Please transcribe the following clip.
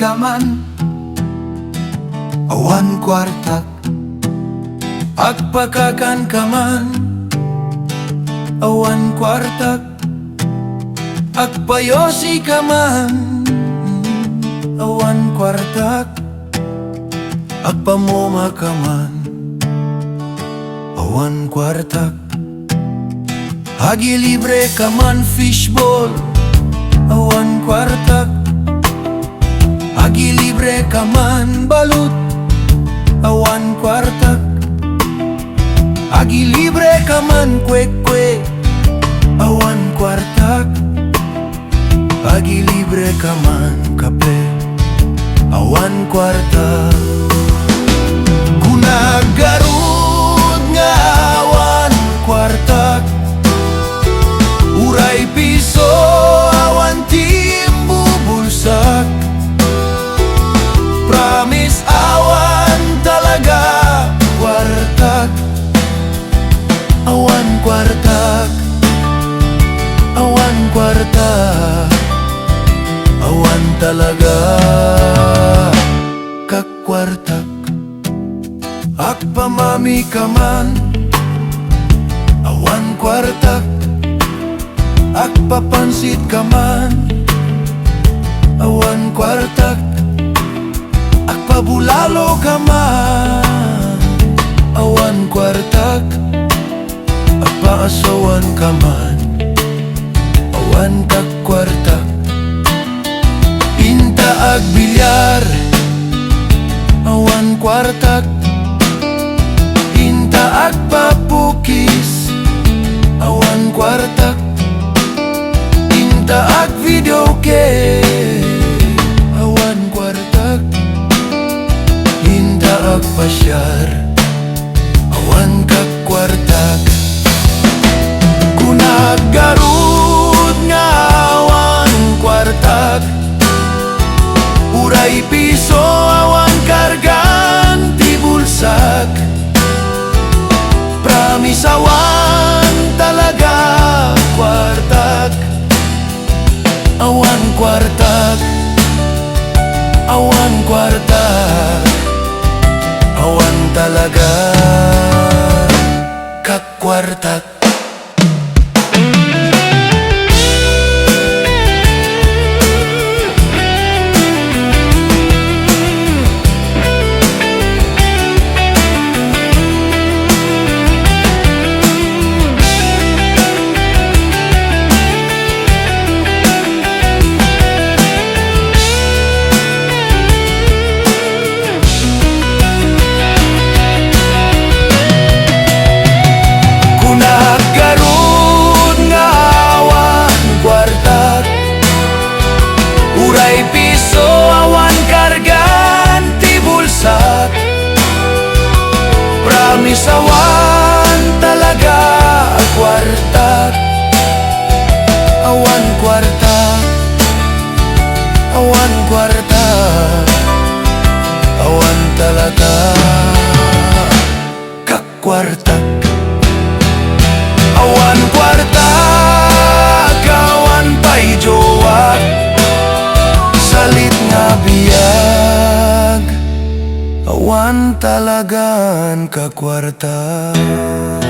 ka man, awan kwartak. Agpakakan ka man, awan kwartak. Agpayosi ka man, awan kwartak. Agpamoma ka man, awan kwartak. Agilibre ka man fishball, awan kwartak. Agilibre ka man balut, awan kwartak. Agilibre ka man kwek-kwek, awan kwartak. Agilibre ka man kape, awan kwartak. Kunagarud nga awan kwartak, uray piso awan timbu bulsak. Promise awan talaga kwartak, awan kwartak. Awan kwartak, awan talaga kakwartak. Agpamami ka man, awan kwartak. Agpapansit ka man, awan kwartak. Agpabulalo ka man, awan kwartak. Agpaasawan ka man, awan kakwartak. Pinta agbilyar, awan kwartak. Pinta agpapukis, awan kwartak. Pinta ag video game, awan kwartak. Pinta agpasyar, awan kakwartak. Kunagarud nga awan kwartak, uray piso awan kargan ti bulsak. Promise awan talaga kwartak, awan kwartak. Awan kwartak, awan talaga kakwartak. Uray piso awan kargan ti bulsak. Promise awan talaga kwartak, awan kwartak. Awan kwartak, awan talaga kakwartak. Awan kwartak, awan pa'y jowa. Salit nga biyag, awan talagan kakwartak.